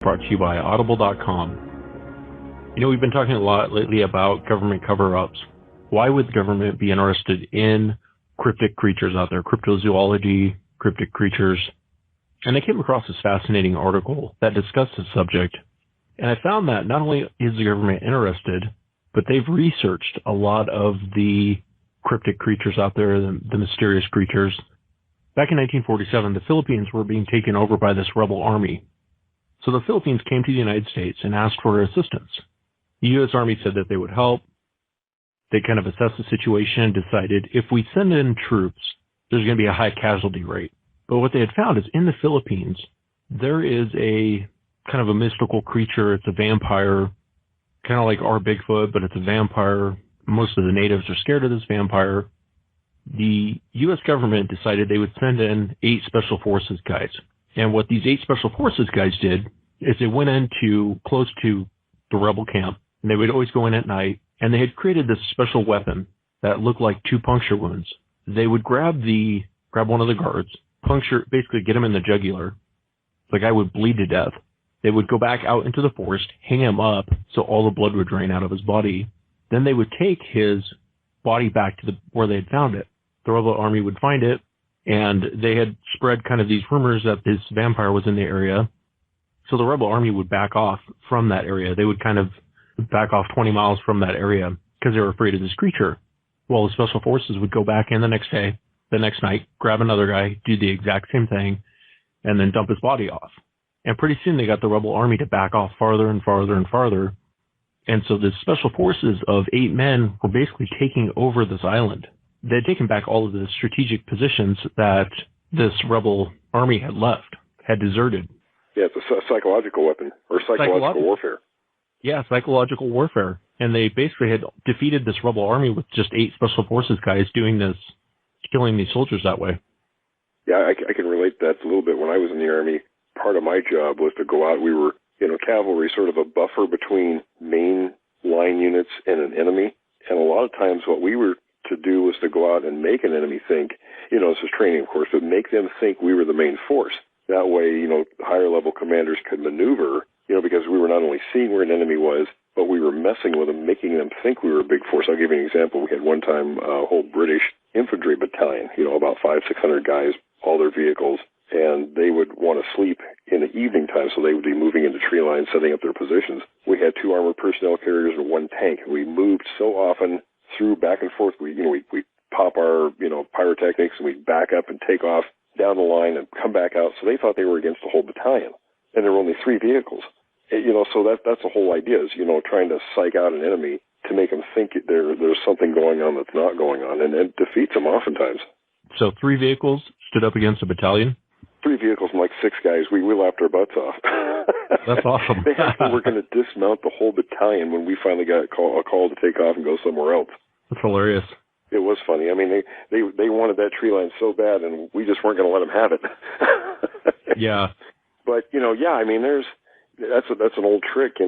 brought to you by Audible.com. You know, we've been talking a lot lately about government cover-ups. Why would the government be interested in cryptic creatures out there, cryptozoology, cryptic creatures? And I came across this fascinating article that discussed the subject. And I found that not only is the government interested, but they've researched a lot of the cryptic creatures out there, the mysterious creatures. Back in 1947, the Philippines were being taken over by this rebel army. So the Philippines came to the United States and asked for assistance. The U.S. Army said that they would help. They kind of assessed the situation and decided if we send in troops, there's going to be a high casualty rate. But what they had found is in the Philippines, there is a kind of a mystical creature. It's a vampire, kind of like our Bigfoot, but it's a vampire. Most of the natives are scared of this vampire. The U.S. government decided they would send in 8 Special Forces guys. And what these 8 Special Forces guys did is they went into close to the rebel camp, and they would always go in at night, and they had created this special weapon that looked like 2 puncture wounds. They would grab one of the guards, basically get him in the jugular. The guy would bleed to death. They would go back out into the forest, hang him up so all the blood would drain out of his body. Then they would take his body back to where they had found it. The rebel army would find it, and they had spread kind of these rumors that this vampire was in the area. So the rebel army would back off from that area. They would kind of back off 20 miles from that area because they were afraid of this creature. Well, the Special Forces would go back in the next day, the next night, grab another guy, do the exact same thing, and then dump his body off. And pretty soon they got the rebel army to back off farther and farther and farther. And so the Special Forces of 8 men were basically taking over this island. They had taken back all of the strategic positions that this rebel army had left, had deserted. Yeah, it's a psychological weapon, or psychological warfare. Yeah, psychological warfare. And they basically had defeated this rebel army with just 8 Special Forces guys doing this, killing these soldiers that way. Yeah, I can relate to that a little bit. When I was in the Army, part of my job was to go out. We were, cavalry, sort of a buffer between main line units and an enemy. And a lot of times what we were to do was to go out and make an enemy think, this is training, of course, but make them think we were the main force. That way, higher level commanders could maneuver, because we were not only seeing where an enemy was, but we were messing with them, making them think we were a big force. I'll give you an example. We had one time a whole British infantry battalion, about 500-600 guys, all their vehicles, and they would want to sleep in the evening time, so they would be moving into tree lines, setting up their positions. We had 2 armored personnel carriers and 1 tank. We moved so often through back and forth. We pop our, pyrotechnics, and we'd back up and take off down the line and come back out. So they thought they were against the whole battalion, and there were only 3 vehicles. So that's the whole idea is, trying to psych out an enemy to make them think there's something going on that's not going on, and it defeats them oftentimes. So 3 vehicles stood up against a battalion? 3 vehicles and 6 guys. We laughed our butts off. That's awesome. They actually were going to dismount the whole battalion when we finally got a call to take off and go somewhere else. That's hilarious. It was funny. I mean, they wanted that tree line so bad, and we just weren't going to let them have it. Yeah. But, that's an old trick,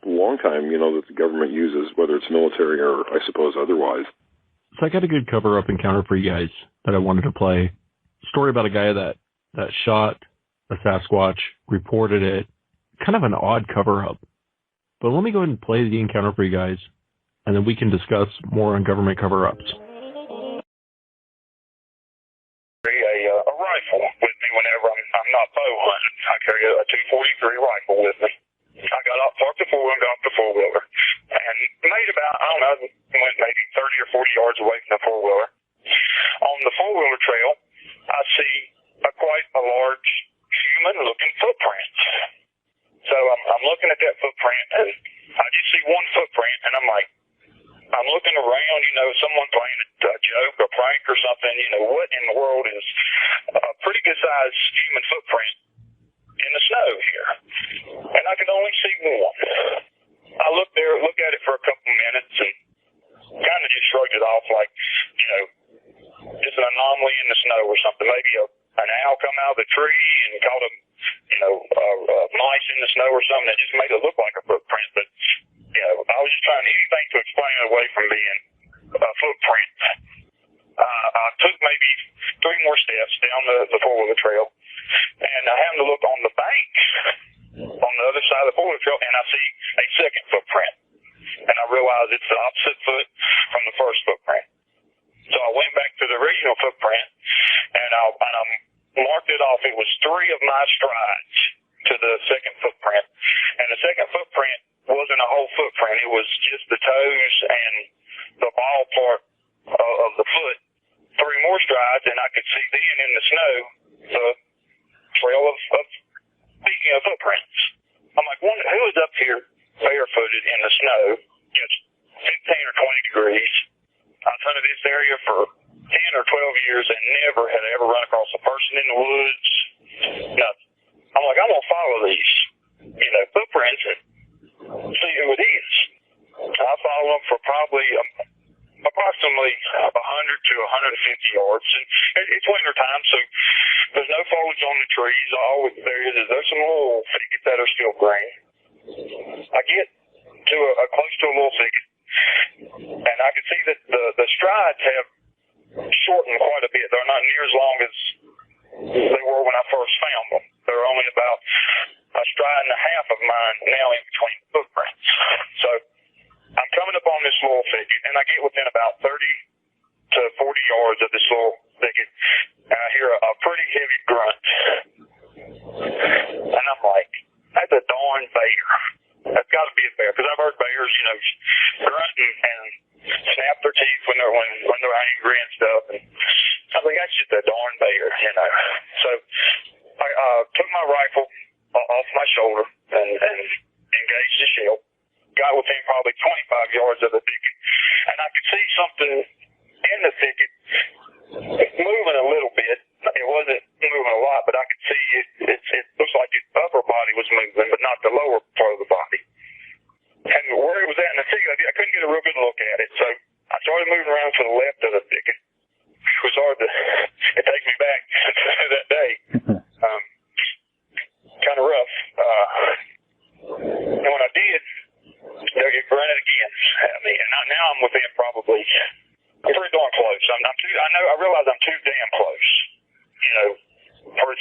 long time, that the government uses, whether it's military or, I suppose, otherwise. So I got a good cover-up encounter for you guys that I wanted to play. Story about a guy that shot a Sasquatch, reported it. Kind of an odd cover-up. But let me go ahead and play the encounter for you guys, and then we can discuss more on government cover-ups. A rifle with me whenever I'm not bow hunting. I carry a 243 rifle with me. I got off, parked the 4-wheel, got off the 4-wheeler, and made about, went maybe 30 or 40 yards away from the 4-wheeler. On the 4-wheeler trail, I see quite a large human-looking footprint. So I'm looking at that footprint, and I just see one footprint, and I'm looking around, someone playing a joke, a prank or something, what in the world is a pretty good-sized human footprint in the snow here? And I could only see one. I looked at it for a couple of minutes and kind of just shrugged it off like, just an anomaly in the snow or something. Maybe an owl come out of the tree and caught a mice in the snow or something that just made it look like a footprint. But, I was just trying anything to explain it away from being a footprint. I took maybe 3 more steps down the 4-wheeler trail, and I happened to look on the bank on the other side of the 4-wheel trail, and I see a second footprint. And I realize it's the opposite foot from the first footprint. So I went back to the original footprint, and I marked it off. It was 3 of my strides to the second footprint. And the second footprint wasn't a whole footprint. It was just the toes and the ball part of the foot. 3 more strides, and I could see then in the snow the trail of speaking of footprints. I'm like, who is up here barefooted in the snow? It's 15 or 20 degrees. I've hunted this area for 10 or 12 years and never had ever run across a person in the woods. Nothing. I'm like, I'm going to follow these, footprints and see who it is. I follow them for probably approximately 100 to 150 yards. And it's winter time, so there's no foliage on the trees. All there's some little thickets that are still green. I get to close to a little thicket, and I can see that the strides have shortened quite a bit. They're not near as long as they were when I first found them. They're only about a stride and a half of mine now in between footprints. So I'm coming up on this little thicket, and I get within about 30 to 40 yards of this little thicket, and I hear a pretty heavy grunt. And I'm like, that's a darn bear. That's got to be a bear, because I've heard bears, grunting and snap their teeth when they're angry and stuff. And I think that's just a darn bear, So I took my rifle off my shoulder and engaged the shell. Got within probably 25 yards of the thicket, and I could see something in the thicket moving a little bit. It wasn't moving a lot, but I could see it looks like its upper body was moving, but not the lower part of the body. And where it was at in the thicket, I couldn't get a real good look at it, so I started moving around to the left of the thicket. It was hard it takes me back to that day. Kind of rough. And when I did, they'll get grunted again at me, and now I'm within probably pretty darn close. I realize I'm too damn close,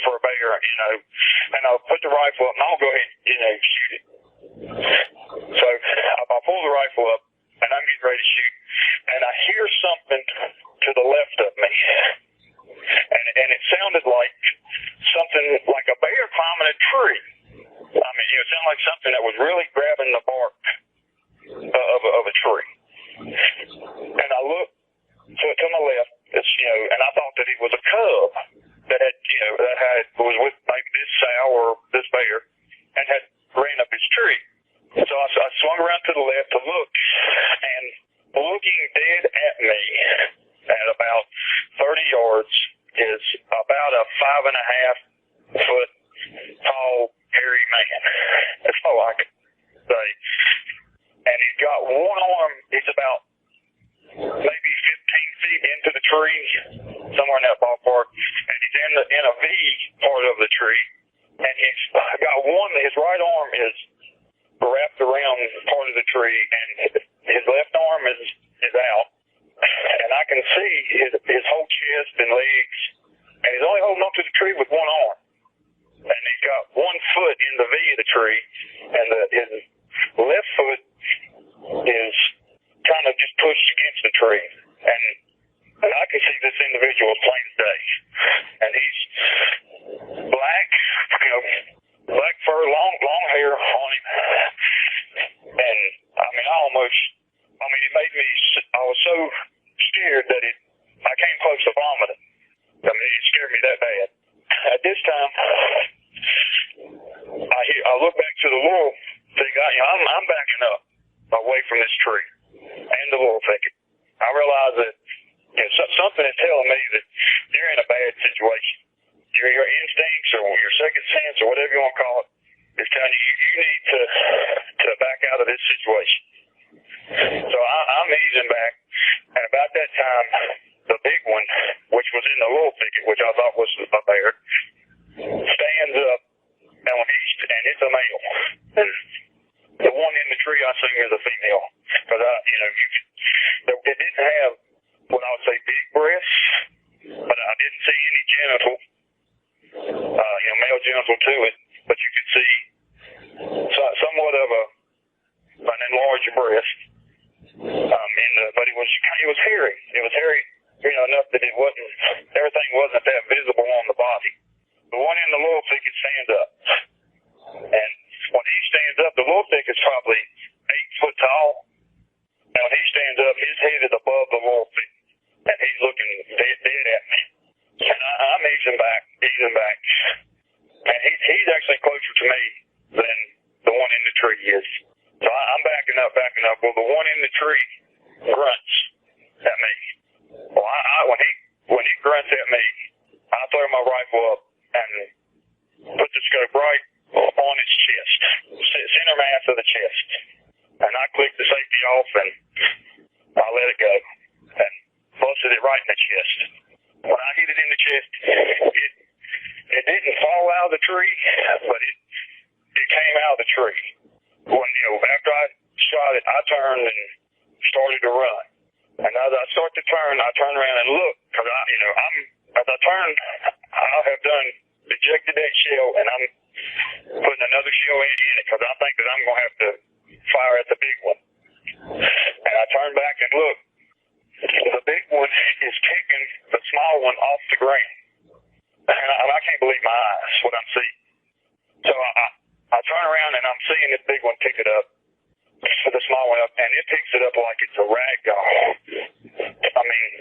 for a bear, and I'll put the rifle up, and I'll go ahead and, shoot it. So I pull the rifle up, and I'm getting ready to shoot, and I hear something to the left of me, and it sounded like something like a bear climbing a tree. I mean, it sounded like something that was really grabbing the bark of a tree. And I looked to my left, and I thought that it was a cub that was with maybe this sow or this bear and had ran up his tree. So I swung around to the left to look, and looking dead at me at about 30 yards is about a 5.5 foot tall, hairy man. That's all I could say. And he's got one arm, he's about maybe 15 feet into the tree, somewhere in that ballpark, and he's in a V part of the tree, and he's got his right arm is wrapped around part of the tree, and his left arm is out, and I can see his whole chest and legs, and he's only holding on to the tree with one arm, and he's got one foot in the V of the tree, and his left foot is kind of just pushed against the tree, and I can see this individual as plain as day, and he's black, black fur, long hair on him, and it made me, I was so scared that I came close to vomiting. I mean, it scared me that bad. At this time, I look back to the little thing. I'm backing up away from this tree and the little thicket. I realize that something is telling me that you're in a bad situation. Your instincts or your second sense or whatever you want to call it is telling you need to back out of this situation. So I'm easing back, and about that time, the big one, which was in the little thicket, which I thought was a bear, stands up, and it's a male. And the one in the tree I assume is a female, because it didn't have what I would say big breasts, but I didn't see any genital, male genital to it, but you could see breast. But it was hairy. It was hairy, enough that everything wasn't that visible on the body. The one in the little thicket stands up. And when he stands up, the little thicket is probably 8 foot tall. And when he stands up, his head is above the little thicket. And he's looking dead at me. And I'm easing back. And he's actually closer to me than the one in the tree is. So I'm backing up. Well, the one in the tree grunts at me. Well, when he grunts at me, I throw my rifle up and put the scope right on its chest, center mass of the chest. And I click the safety off and I let it go and busted it right in the chest. When I hit it in the chest, it didn't fall out of the tree, but it came out of the tree. When, after I shot it, I turned and started to run. And as I start to turn, I turn around and look, because as I turn, I have done ejected that shell, and I'm putting another shell in it, because I think that I'm going to have to fire at the big one. And I turn back and look. The big one is kicking the small one off the ground. And I can't believe my eyes, what I'm seeing. So I turn around and I'm seeing this big one pick it up, the small one up, and it picks it up like it's a rag doll.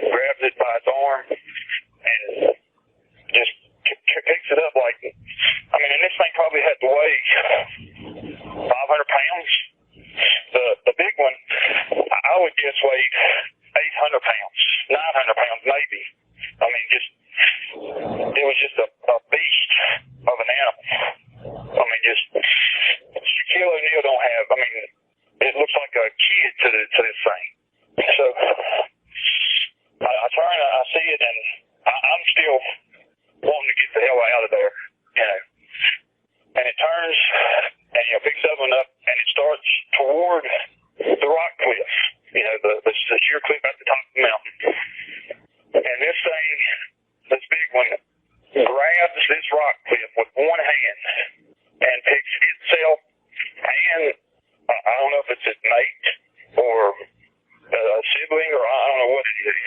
Grabs it by its arm and just picks it up like, and this thing probably had to weigh 500 pounds. The big one, I would guess weighed 800 pounds, 900 pounds maybe. It was just a beast of an animal. Shaquille O'Neal don't have, it looks like a kid to this thing. So I turn, I see it, and I'm still wanting to get the hell out of there, And it turns and picks that one up, and it starts toward the rock cliff, the sheer cliff at the top of the mountain. And this big one grabs this rock cliff with one hand and picks itself and I don't know if it's its mate or a sibling or I don't know what it is,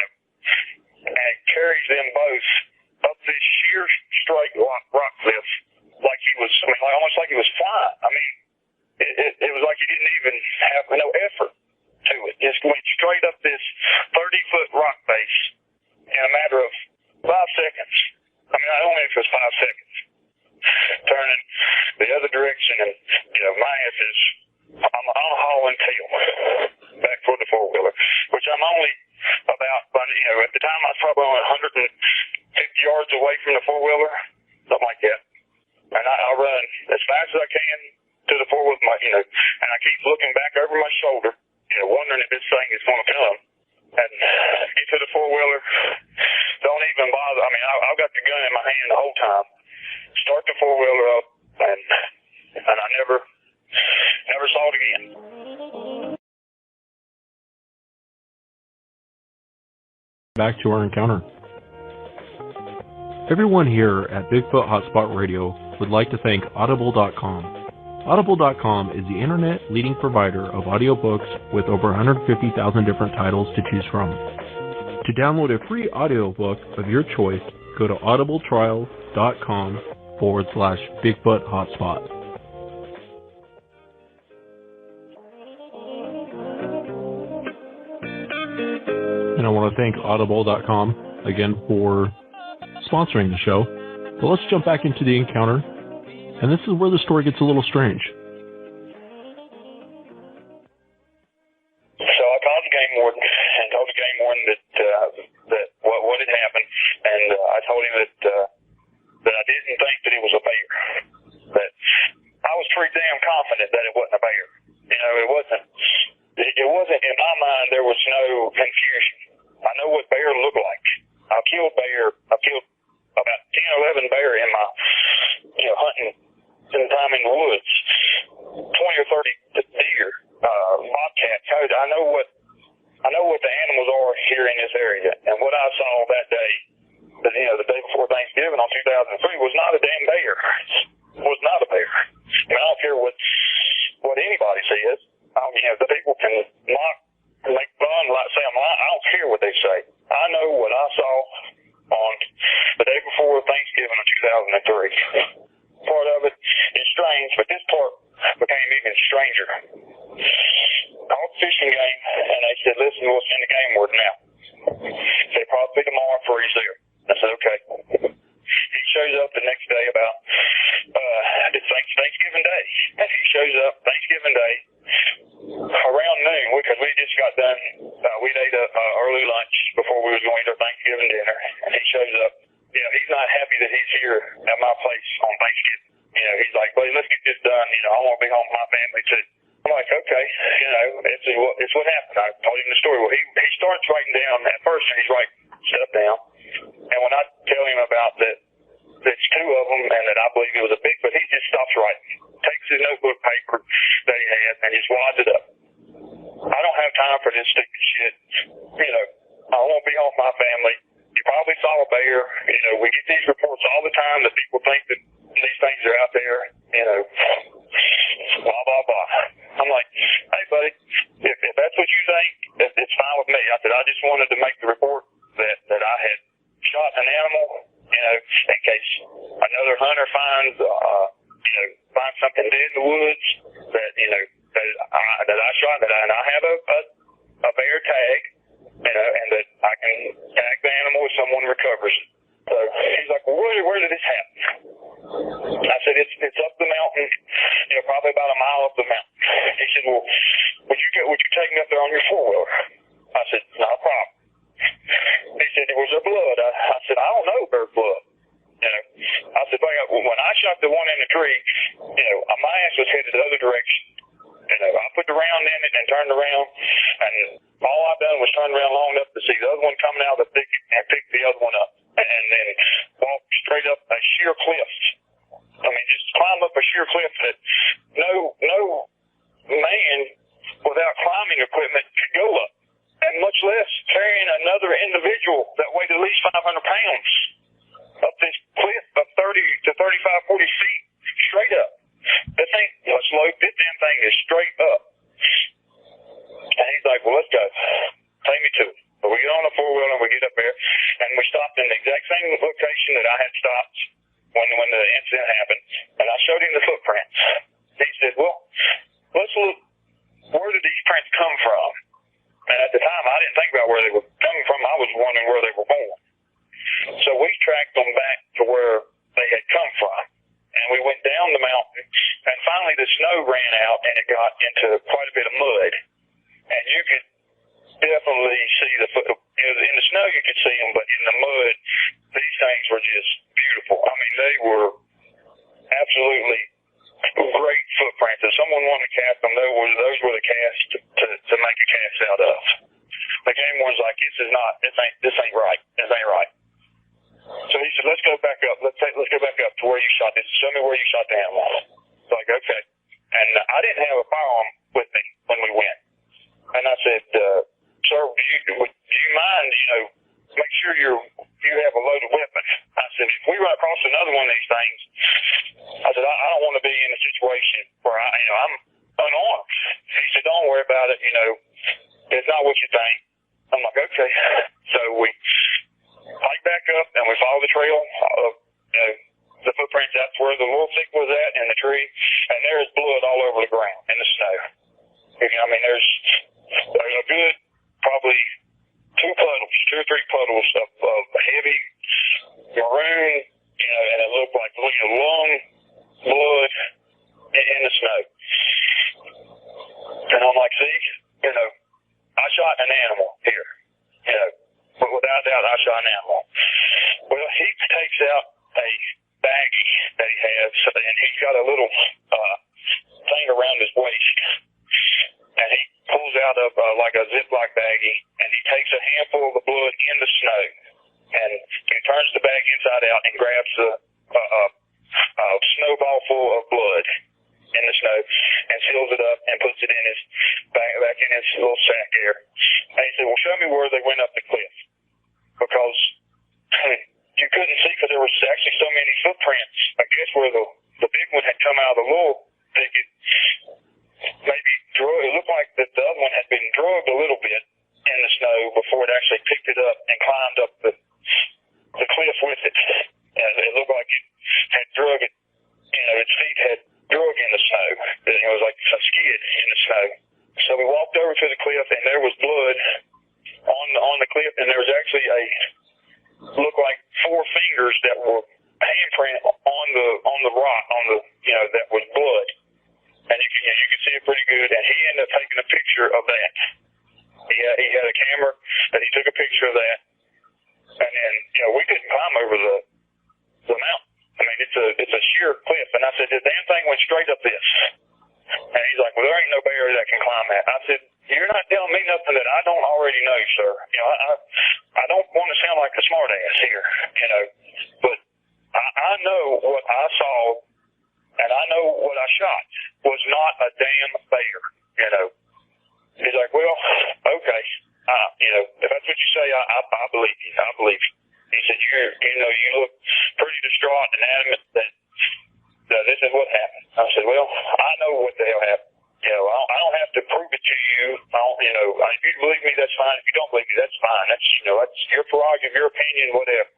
and carries them both up this sheer straight rock cliff like he was, almost like he was flying. It was like he didn't even have no effort to it. Just went straight up this 30-foot rock face in a matter of 5 seconds. I don't know if it was 5 seconds. Turning the other direction, and my ass is, I'm hauling tail back toward the four-wheeler, which I'm only about, at the time I was probably only 150 yards away from the four-wheeler, something like that. And I run as fast as I can to the four-wheeler, and I keep looking back over my shoulder, wondering if this thing is going to come. And get to the four-wheeler, don't even bother. I've got the gun in my hand the whole time. Start the four-wheeler up, and I never saw it again. Back to our encounter. Everyone here at Bigfoot Hotspot Radio would like to thank Audible.com. Audible.com is the internet leading provider of audiobooks with over 150,000 different titles to choose from. To download a free audiobook of your choice, go to audibletrial.com/Bigfoot Hotspot. And I want to thank Audible.com again for sponsoring the show. But let's jump back into the encounter. And this is where the story gets a little strange. So I called the game warden and told the game warden that what had happened, and I told him that I didn't think that it was a bear. That I was pretty damn confident that it wasn't a bear. It wasn't in my mind. There was no confusion. I know what bear looked like. I've killed about 10 or 11 bear in my hunting time in the woods, 20 or 30 deer, bobcats. I know what the animals are here in this area, and what I saw that day, the day before Thanksgiving on 2003, was not a damn bear. It was not a bear. I don't care what anybody says. The people can game, even stranger. Called the fishing game, and they said, listen, we'll send the game word now. They probably be tomorrow before he's there. I said, okay. He shows up the next day about, it's Thanksgiving Day. And he shows up Thanksgiving Day around noon, because we just got done, we ate a early lunch before we was going to Thanksgiving dinner. And he shows up. You know, he's not happy that he's here at my place on Thanksgiving. You know, he's like, buddy, let's get this done. You know, I want to be home with my family too. I'm like, okay, you know, it's what happened. I told him the story. Well, he starts writing down at first, and he's writing stuff down. And when I tell him about that, it's two of them, and that I believe it was a Bigfoot, he just stops writing, takes his notebook paper that he has, and just wads it up. I don't have time for this stupid shit. You know, I want to be home with my family. You probably saw a bear. You know, we get these reports all the time that people think that these things are out there. You know, blah, blah, blah. I'm like, hey, buddy, if that's what you think, it's fine with me. I said, I just wanted to make the report that I had shot an animal, you know, in case another hunter finds something dead in the woods that, you know, that I shot, and I have a bear tag, you know, and that I can tag the animal if someone recovers. So he's like, well, where did this happen? I said, it's up the mountain, you know, probably about a mile up the mountain. He said, well, would you take me up there on your four-wheeler? I said, not a problem. He said, was there blood? I said, I don't know if there's blood. You know, I said, when I shot the one in the tree, you know, my ass was headed the other direction. You know, I put the round in it and turned around, and all I done was turn around long enough to see the other one coming out of the thicket and pick the other one up, and then walk straight up a sheer cliff. I mean, just climb up a sheer cliff that no man without climbing equipment could go up, and much less carrying another individual that weighed at least 500 pounds up this cliff of 30 to 35, 40 feet straight up. This ain't a slope. This damn thing is straight up. And he's like, well, let's go. Take me to it. But we get on the four-wheeler and we get up there, and we stopped in the exact same location that I had stopped when the incident happened. And I showed him the footprints. He said, well, let's look. Where did these prints come from? And at the time, I didn't think about where they were coming from. I was wondering where they were born. So we tracked them back to where they had come from. And we went down the mountain, and finally the snow ran out, and it got into quite a bit of mud. And you could definitely see the foot. You know, in the snow you could see them, but in the mud, these things were just beautiful. I mean, they were absolutely great footprints. If someone wanted to cast them, those were the casts to make a cast out of. The game warden's like, this ain't right. This ain't right. So he said, let's go back up. Let's go back up to where you shot this. Show me where you shot the animal. It's like, okay. And I didn't have a firearm with me when we went. And I said, sir, do you mind, you know, make sure you have a loaded weapon. I said, if we run across another one of these things, I said, I don't want to be in a situation where I'm unarmed. He said, don't worry about it. You know, it's not what you think. I'm like, okay. So we hike back up and we follow the trail of, you know, the footprints. That's where the little thick was at in the tree, and there's blood all over the ground in the snow. I mean, there's a good probably 2 or 3 puddles of heavy maroon, you know, and it looked like long blood in the snow. And I'm like, see, you know, I shot an animal here, you know, but without doubt I shot an animal. Well, he takes out a baggie that he has, and he's got a little thing around his waist, and he pulls out of like a Ziploc baggie, and he takes a handful of the blood in the snow, and he turns the bag inside out and grabs a snowball full of blood in the snow and seals it up and puts it in his back in his little sack there. And he said, well, show me where they went up the cliff, because you couldn't see, because there was actually so many footprints. I guess where the big one had come out of the little thicket, maybe it looked like that the other one had been drugged a little bit in the snow before it actually picked it up and climbed up the cliff with it. And it looked like it had drug it, you know, its feet had drug in the snow. It was like to the cliff, and there was blood on the cliff, and there was actually looked like 4 fingers that were handprint on the rock, that was blood, and you could see it pretty good. And he ended up taking a picture of that. He had a camera, and he took a picture of that. And then we couldn't climb over the mountain. I mean, it's a sheer cliff. And I said, the damn thing went straight up this. And he's like, well, there ain't no bear that can climb that. I said, you're not telling me nothing that I don't already know, sir. I don't want to sound like a smart ass here, but I know what I saw, and I know what I shot was not a damn bear, He's like, well, okay, if that's what you say, I believe you. I believe you. He said, you look pretty distraught and adamant that this is what happened. I said, well, I know what the hell happened. I don't have to prove it to you. If you believe me, that's fine. If you don't believe me, that's fine. That's your prerogative, your opinion, whatever,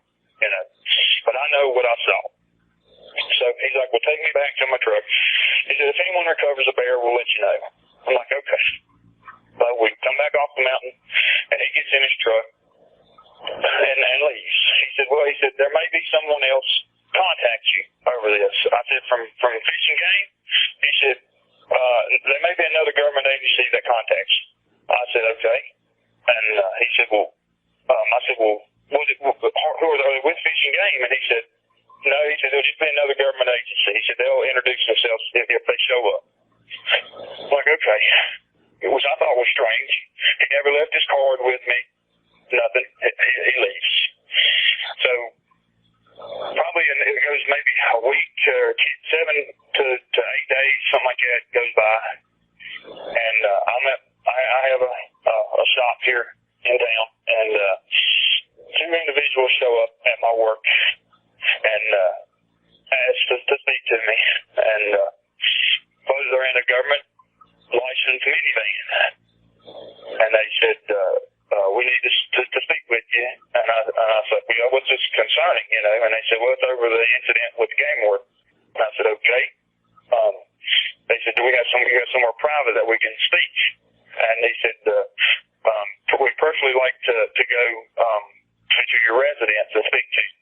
But I know what I saw. So he's like, well, take me back to my truck. He said, if anyone recovers a bear, we'll let you know. I'm like, okay. But we come back off the mountain, and he gets in his truck and leaves. He said, there may be someone else contact you over this. I said, from Fish and Game? He said, there may be another government agency that contacts you. I said, okay. And he said, well, who are they with Fish and Game? And he said, no, he said, there'll just be another government agency. He said, they'll introduce themselves if they show up. I'm like, okay. Which I thought was strange. He never left his card with me. Nothing. He leaves. So probably it goes maybe a week or 7 to 8 days, something like that goes by, and I have a shop here in town, and 2 individuals show up at my work and ask to speak to me, and both are in a government licensed minivan, and they said, we need to speak with you. And I said, well, what's this concerning, And they said, well, it's over the incident with the game warden. And I said, okay. They said, do we have somewhere private that we can speak? And they said, we'd personally like to go to your residence and speak to you.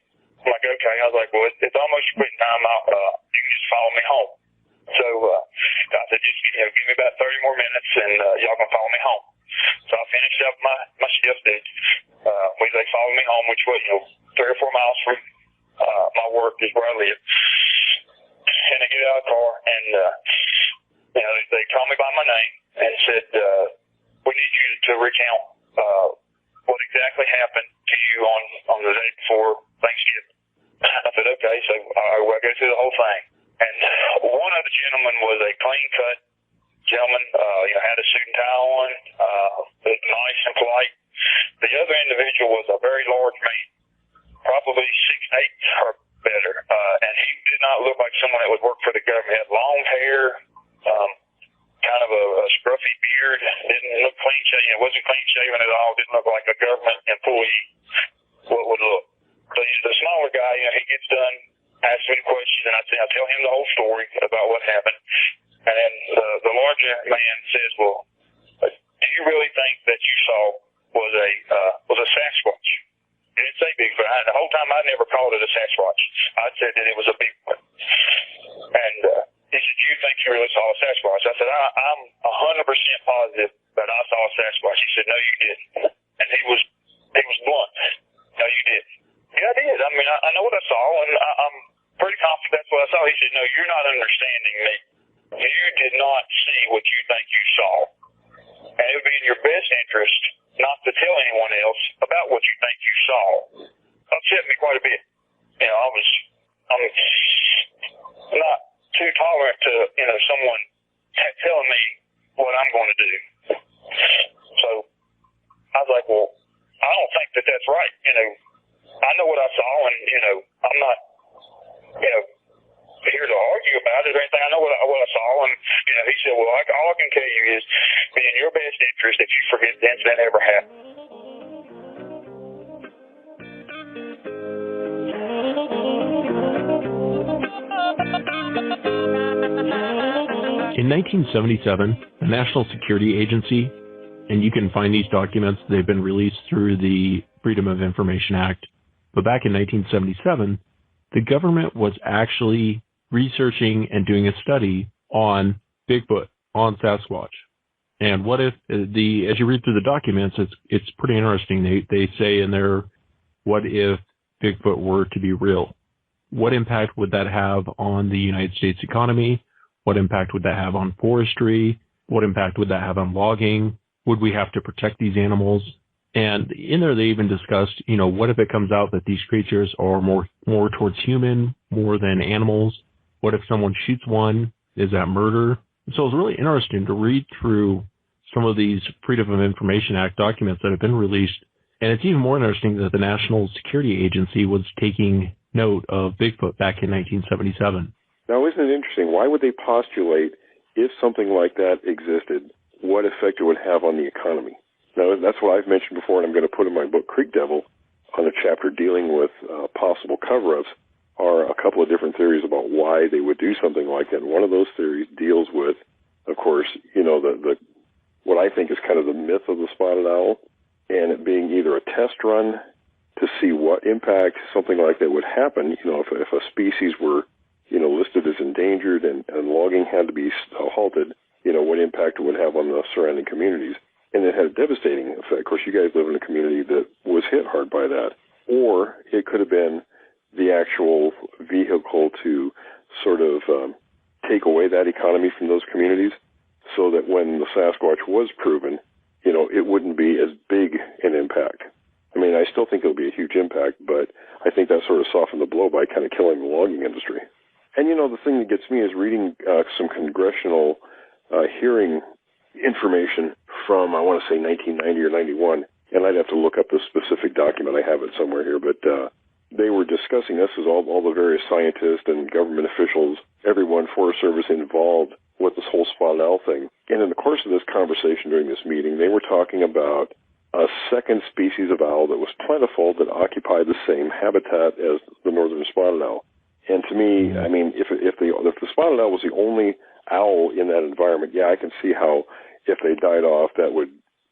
I'm like, okay. I was like, well, it's almost quitting time. You can just follow me home. So I said, just give me about 30 more minutes, and y'all can follow me home. So I finished up my shift, and they followed me home, which was 3 or 4 miles from my work is where I live. And they get out of the car, and they called me by my name and said, we need you to recount what exactly happened to you on the day before Thanksgiving. I said, okay. So I go through the whole thing. And one of the gentlemen was a clean-cut gentleman, had a suit and tie on, was nice and polite. The other individual was a very large man, probably 6'8" or better, and he did not look like someone that would work for the government. He had long hair, kind of a scruffy beard, didn't look clean shaven. It wasn't clean shaven at all. Didn't look like a government employee would look. So the smaller guy, he gets done, asks me the question, and I tell him the whole story about what happened. And then the larger man says, well, do you really think that you saw was a Sasquatch? He didn't say Bigfoot. The whole time I never called it a Sasquatch. I said that it was a Bigfoot. And he said, do you think you really saw a Sasquatch? I said, I'm 100% positive that I saw a Sasquatch. He said, no, you didn't. And he was blunt. No, you didn't. Yeah, I did. I mean, I know what I saw, and I'm pretty confident that's what I saw. He said, no, you're not understanding me. You did not see what you think you saw. And it would be in your best interest not to tell anyone else about what you think you saw. Upset me quite a bit. I'm not too tolerant to, someone telling me what I'm going to do. So I was like, well, I don't think that that's right. I know what I saw, and, I'm not, here to argue about it or anything. I know what I saw, and he said, well, all I can tell you is be in your best interest if you forget the incident ever happened. In 1977, the National Security Agency And you can find these documents. They've been released through the Freedom of Information Act. But back in 1977, the government was actually researching and doing a study on Bigfoot, on Sasquatch. And what if as you read through the documents, it's pretty interesting. They say in there, what if Bigfoot were to be real? What impact would that have on the United States economy? What impact would that have on forestry? What impact would that have on logging? Would we have to protect these animals? And in there, they even discussed, what if it comes out that these creatures are more towards human, more than animals? What if someone shoots one? Is that murder? So it was really interesting to read through some of these Freedom of Information Act documents that have been released. And it's even more interesting that the National Security Agency was taking note of Bigfoot back in 1977. Now, isn't it interesting? Why would they postulate, if something like that existed, what effect it would have on the economy? Now, that's what I've mentioned before, and I'm going to put in my book, Creek Devil, on a chapter dealing with possible cover-ups, are a couple of different theories about why they would do something like that. And one of those theories deals with, of course, the what I think is kind of the myth of the spotted owl, and it being either a test run to see what impact something like that would happen. If a species were, listed as endangered and logging had to be halted, what impact it would have on the surrounding communities. And it had a devastating effect. Of course, you guys live in a community that was hit hard by that. Or it could have been the actual vehicle to sort of take away that economy from those communities so that when the Sasquatch was proven, it wouldn't be as big an impact. I mean, I still think it'll be a huge impact, but I think that sort of softened the blow by kind of killing the logging industry. And, the thing that gets me is reading some congressional hearing information from, I want to say, 1990 or 91, and I'd have to look up the specific document. I have it somewhere here, but they were discussing this as all the various scientists and government officials, everyone, Forest Service involved with this whole spotted owl thing. And in the course of this conversation during this meeting, they were talking about a second species of owl that was plentiful that occupied the same habitat as the northern spotted owl. And to me, I mean, if the spotted owl was the only owl in that environment, yeah, I can see how if they died off, that would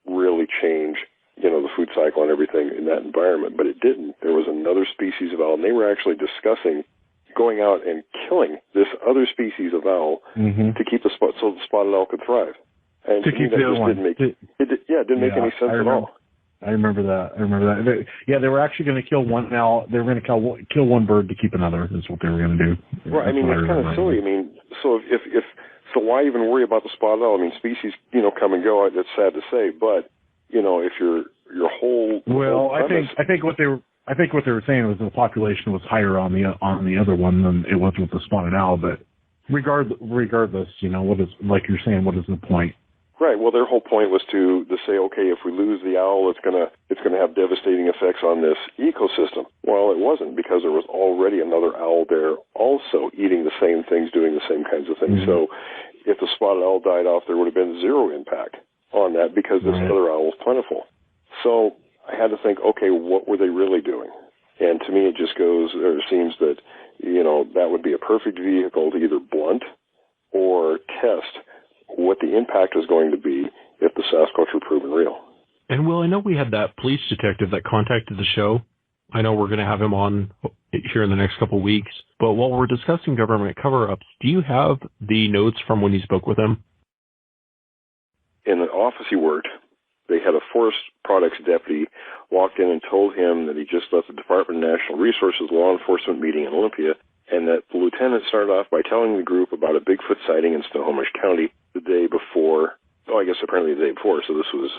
really change, the food cycle and everything in that environment. But it didn't. There was another species of owl, and they were actually discussing going out and killing this other species of owl to keep so the spotted owl could thrive. And to keep the other one. It didn't make any sense at all. I remember that. They were actually going to kill one owl. They were going to kill one bird to keep another. Is what they were going to do. Right. I mean, it's kind of silly. I mean, so so why even worry about the spotted owl? I mean, species, come and go. It's sad to say, but if your whole I think what they were saying was the population was higher on the other one than it was with the spotted owl. But regardless, what is, like you're saying, what is the point? Right. Well, their whole point was to say, okay, if we lose the owl, it's gonna have devastating effects on this ecosystem. Well, it wasn't, because there was already another owl there, also eating the same things, doing the same kinds of things. So, if the spotted owl died off, there would have been zero impact on that because this other owl was plentiful. So I had to think, okay, what were they really doing? And to me, it just seems that that would be a perfect vehicle to either blunt or test what the impact is going to be if the Sasquatch were proven real. And Will, I know we had that police detective that contacted the show. I know we're going to have him on here in the next couple of weeks. But while we're discussing government cover-ups, do you have the notes from when you spoke with him? In the office he worked, they had a forest products deputy walked in and told him that he just left the Department of National Resources law enforcement meeting in Olympia, and that the lieutenant started off by telling the group about a Bigfoot sighting in Snohomish County the day before. Oh, I guess apparently the day before, so this was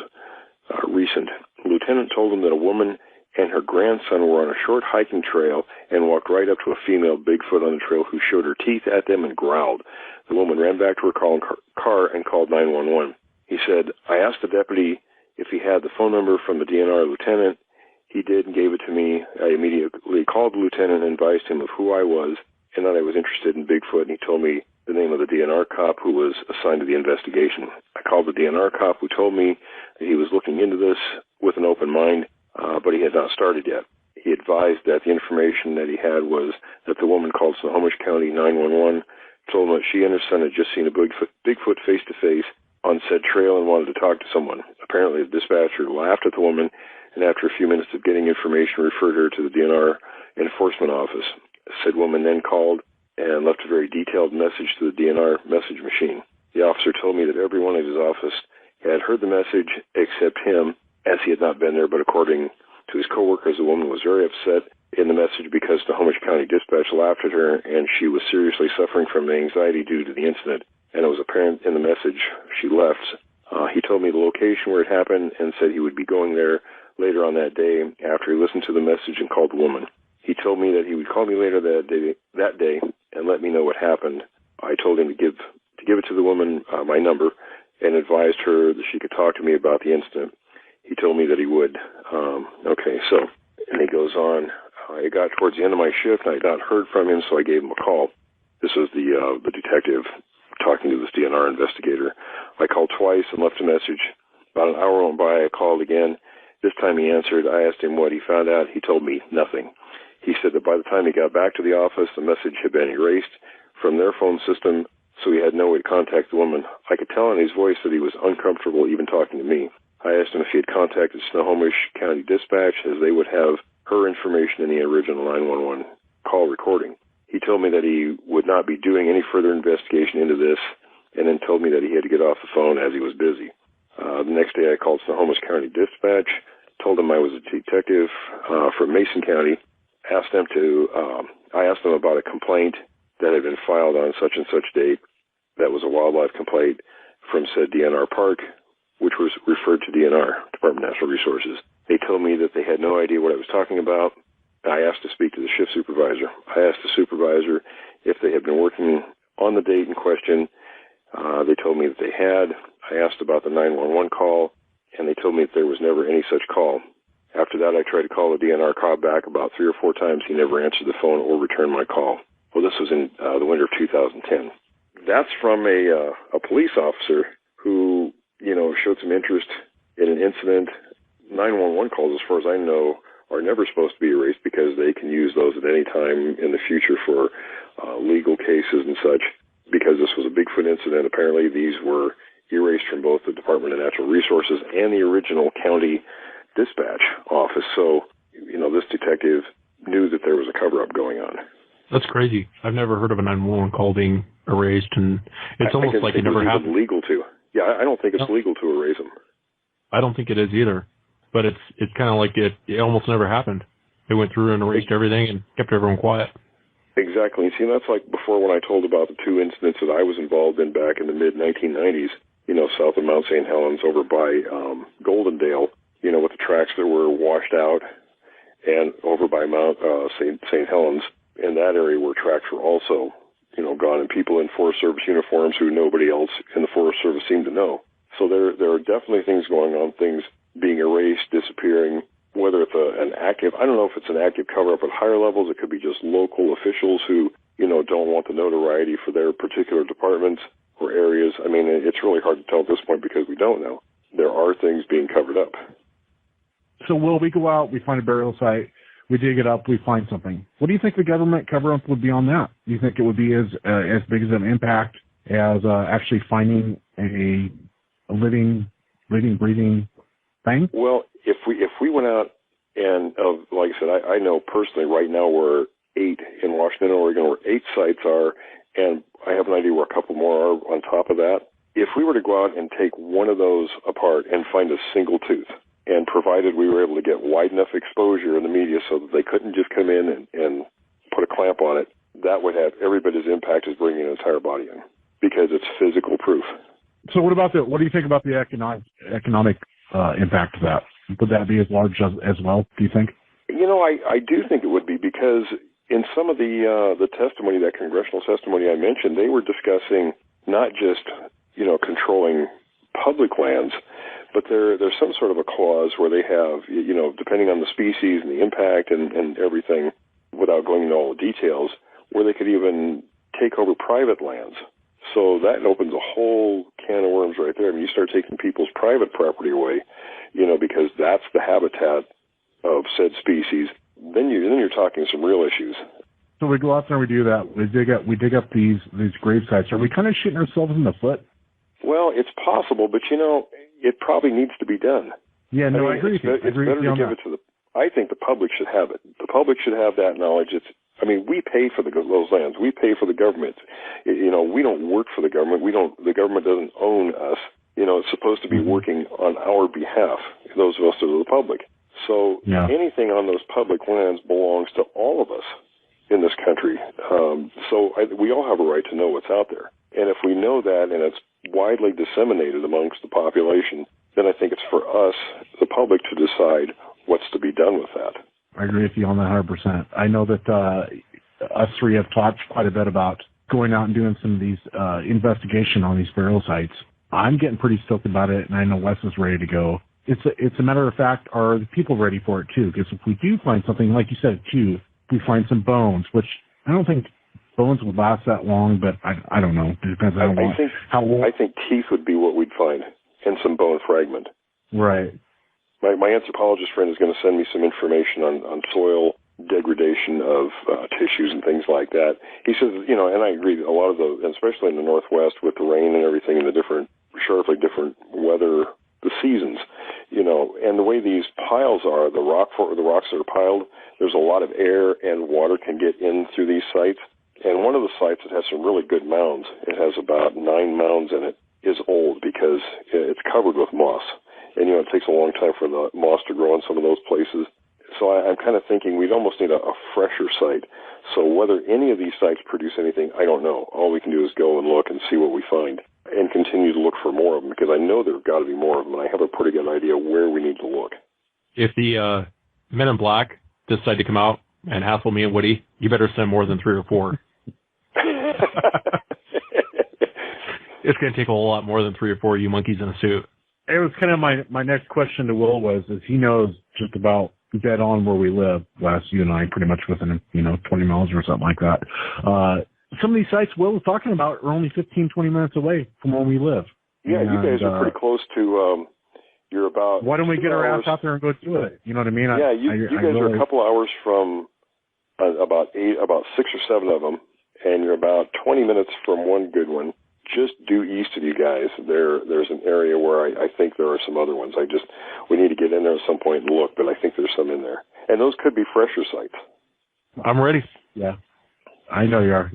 recent. The lieutenant told him that a woman and her grandson were on a short hiking trail and walked right up to a female Bigfoot on the trail who showed her teeth at them and growled. The woman ran back to her car and called 911. He said, I asked the deputy if he had the phone number from the DNR lieutenant. He did and gave it to me. I immediately called the lieutenant and advised him of who I was and that I was interested in Bigfoot, and he told me the name of the DNR cop who was assigned to the investigation. I called the DNR cop who told me that he was looking into this with an open mind, but he had not started yet. He advised that the information that he had was that the woman called Snohomish County 911, told him that she and her son had just seen a Bigfoot face-to-face on said trail and wanted to talk to someone. Apparently, the dispatcher laughed at the woman, and after a few minutes of getting information, referred her to the DNR enforcement office. Said woman then called and left a very detailed message to the DNR message machine. The officer told me that everyone at his office had heard the message except him, as he had not been there, but according to his coworkers, the woman was very upset in the message because Snohomish County Dispatch laughed at her, and she was seriously suffering from anxiety due to the incident, and it was apparent in the message she left. He told me the location where it happened and said he would be going there later on that day after he listened to the message and called the woman. He told me that he would call me later that day and let me know what happened. I told him to give it to the woman my number and advised her that she could talk to me about the incident. He told me that he would. And he goes on. I got towards the end of my shift, and I had not heard from him, so I gave him a call. This was the detective talking to this DNR investigator. I called twice and left a message. About an hour went by. I called again. This time he answered. I asked him what he found out. He told me nothing. He said that by the time he got back to the office, the message had been erased from their phone system, so he had no way to contact the woman. I could tell in his voice that he was uncomfortable even talking to me. I asked him if he had contacted Snohomish County Dispatch, as they would have her information in the original 911 call recording. He told me that he would not be doing any further investigation into this, and then told me that he had to get off the phone as he was busy. The next day I called Snohomish County Dispatch, told them I was a detective from Mason County, I asked them about a complaint that had been filed on such and such date. That was a wildlife complaint from said DNR park, which was referred to DNR, Department of Natural Resources. They told me that they had no idea what I was talking about. I asked to speak to the shift supervisor. I asked the supervisor if they had been working on the date in question. They told me that they had. I asked about the 911 call, and they told me that there was never any such call. After that, I tried to call the DNR call back about 3 or 4 times. He never answered the phone or returned my call. Well, this was in the winter of 2010. That's from a police officer who, showed some interest in an incident. 911 calls, as far as I know, are never supposed to be erased because they can use those at any time in the future for legal cases and such. Because this was a Bigfoot incident, apparently these were erased from both the Department of Natural Resources and the original county dispatch office. So, this detective knew that there was a cover-up going on. That's crazy. I've never heard of a 911 call being erased, and it's almost like it never happened. Legal to. Yeah, I don't think it's legal to erase them. I don't think it is either. But it's kind of like it almost never happened. They went through and erased everything and kept everyone quiet. Exactly. See, that's like before when I told about the 2 incidents that I was involved in back in the mid-1990s, south of Mount St. Helens over by Goldendale, with the tracks that were washed out, and over by Mount St. Helens, in that area where tracks were also, gone, and people in Forest Service uniforms who nobody else in the Forest Service seemed to know. So there are definitely things going on, things being erased, disappearing, whether it's an active, I don't know if it's an active cover-up at higher levels. It could be just local officials who, don't want the notoriety for their particular departments or areas. I mean, it's really hard to tell at this point because we don't know. There are things being covered up. So, Will, we go out, we find a burial site, we dig it up, we find something. What do you think the government cover-up would be on that? Do you think it would be as big as an impact as actually finding a living, breathing thing? Well, if we went out and, like I said, I know personally right now we're 8 in Washington, Oregon, where 8 sites are, and I have an idea where a couple more are on top of that. If we were to go out and take one of those apart and find a single tooth, and provided we were able to get wide enough exposure in the media so that they couldn't just come in and put a clamp on it, that would have every bit as impact as bringing an entire body in, because it's physical proof. So what do you think about the economic impact of that? Would that be as large as well, do you think? I do think it would be, because in some of the testimony, that congressional testimony I mentioned, they were discussing not just, controlling public lands, but there's some sort of a clause where they have, depending on the species and the impact and everything, without going into all the details, where they could even take over private lands. So that opens a whole can of worms right there. I mean, you start taking people's private property away, because that's the habitat of said species, then you're talking some real issues. So we go out there and we do that. We dig up these grave sites. Are we kind of shooting ourselves in the foot? Well, it's possible, but, it probably needs to be done. Yeah, no, I agree with you. It's better to give it to I think the public should have it. The public should have that knowledge. We pay for those lands. We pay for the government. We don't work for the government. The government doesn't own us. It's supposed to be working on our behalf, those of us that are the public. So anything on those public lands belongs to all of us in this country. We all have a right to know what's out there. And if we know that and it's widely disseminated amongst the population, then I think it's for us, the public, to decide what's to be done with that. I agree with you on that 100%. I know that us three have talked quite a bit about going out and doing some of these investigation on these burial sites. I'm getting pretty stoked about it, and I know Wes is ready to go. It's a matter of fact, are the people ready for it too? Because if we do find something, like you said too, we find some bones, which I don't think bones would last that long, but I don't know. It depends on how long. I think teeth would be what we'd find, and some bone fragment. Right. My anthropologist friend is going to send me some information on soil degradation of tissues and things like that. He says, and I agree, a lot of especially in the Northwest with the rain and everything and the sharply different weather, the seasons, and the way these piles are, the rocks that are piled, there's a lot of air and water can get in through these sites. And one of the sites that has some really good mounds, it has about 9 mounds in it, is old because it's covered with moss. And, it takes a long time for the moss to grow in some of those places. So I'm kind of thinking we'd almost need a fresher site. So whether any of these sites produce anything, I don't know. All we can do is go and look and see what we find and continue to look for more of them, because I know there have got to be more of them, and I have a pretty good idea where we need to look. If the Men in Black decide to come out and hassle me and Woody, you better send more than 3 or 4. It's going to take a whole lot more than 3 or 4 you monkeys in a suit. It was kind of my next question to Will is he knows just about dead on where we live, Wes, you and I, pretty much within, 20 miles or something like that. Some of these sites Will was talking about are only 15, 20 minutes away from where we live. Yeah, and you guys are pretty close to, you're about... Why don't we get our ass out there and go do it? You know what I mean? Yeah, you guys are a couple hours from about 6 or 7 of them, and you're about 20 minutes from one good one. Just due east of you guys, there's an area where I think there are some other ones. We need to get in there at some point and look, but I think there's some in there. And those could be fresher sites. I'm ready. Yeah. I know you are.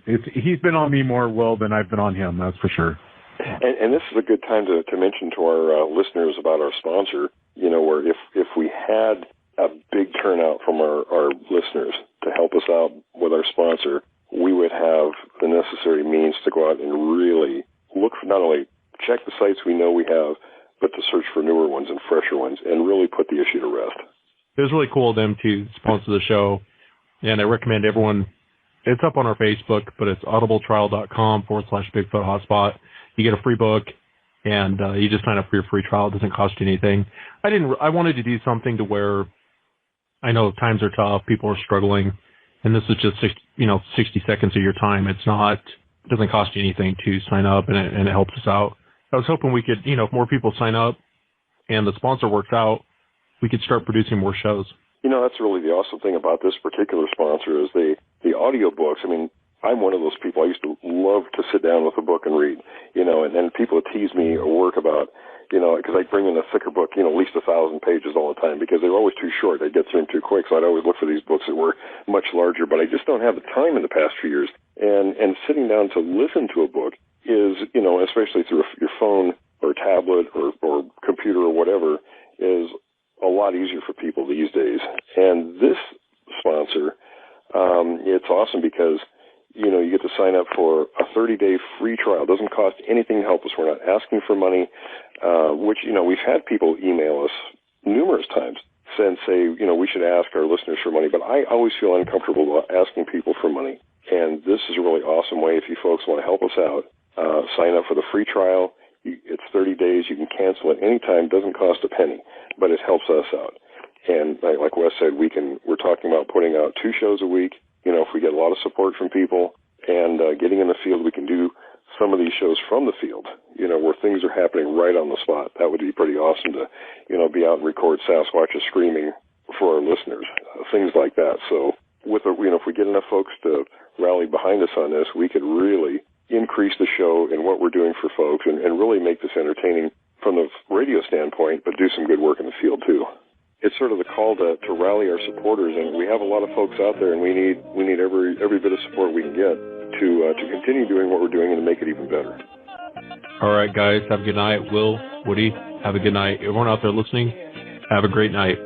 He's been on me more, Will, than I've been on him, that's for sure. And this is a good time to mention to our listeners about our sponsor, where if we had a big turnout from our listeners to help us out with our sponsor, we would have the necessary means to go out and really look for, not only check the sites we know we have, but to search for newer ones and fresher ones and really put the issue to rest. It was really cool of them to sponsor the show, and I recommend everyone, it's up on our Facebook, but it's audibletrial.com/Bigfoot Hotspot. You get a free book, and you just sign up for your free trial. It doesn't cost you anything. I wanted to do something to where I know times are tough, people are struggling, and this is just 60 seconds of your time. It doesn't cost you anything to sign up, and it helps us out. I was hoping we could, if more people sign up and the sponsor works out, we could start producing more shows. That's really the awesome thing about this particular sponsor is the audiobooks. I'm one of those people. I used to love to sit down with a book and read, and then people tease me at work about, because I bring in a thicker book, at least 1,000 pages all the time, because they were always too short. I'd get through them too quick, so I'd always look for these books that were much larger, but I just don't have the time in the past few years. And sitting down to listen to a book is, especially through your phone or tablet or computer or whatever, is a lot easier for people these days. And this sponsor, it's awesome because you get to sign up for a 30-day free trial. It doesn't cost anything to help us. We're not asking for money, which, we've had people email us numerous times and say, we should ask our listeners for money. But I always feel uncomfortable asking people for money. And this is a really awesome way if you folks want to help us out. Sign up for the free trial. It's 30 days. You can cancel at any time. It doesn't cost a penny, but it helps us out. And like Wes said, we're talking about putting out 2 shows a week. If we get a lot of support from people and getting in the field, we can do some of these shows from the field, where things are happening right on the spot. That would be pretty awesome to, be out and record Sasquatches screaming for our listeners, things like that. So if we get enough folks to rally behind us on this, we could really increase the show and what we're doing for folks and really make this entertaining from the radio standpoint, but do some good work in the field too. It's sort of the call to rally our supporters, and we have a lot of folks out there, and we need every bit of support we can get to continue doing what we're doing and to make it even better. All right, guys, have a good night. Will, Woody, have a good night. Everyone out there listening, have a great night.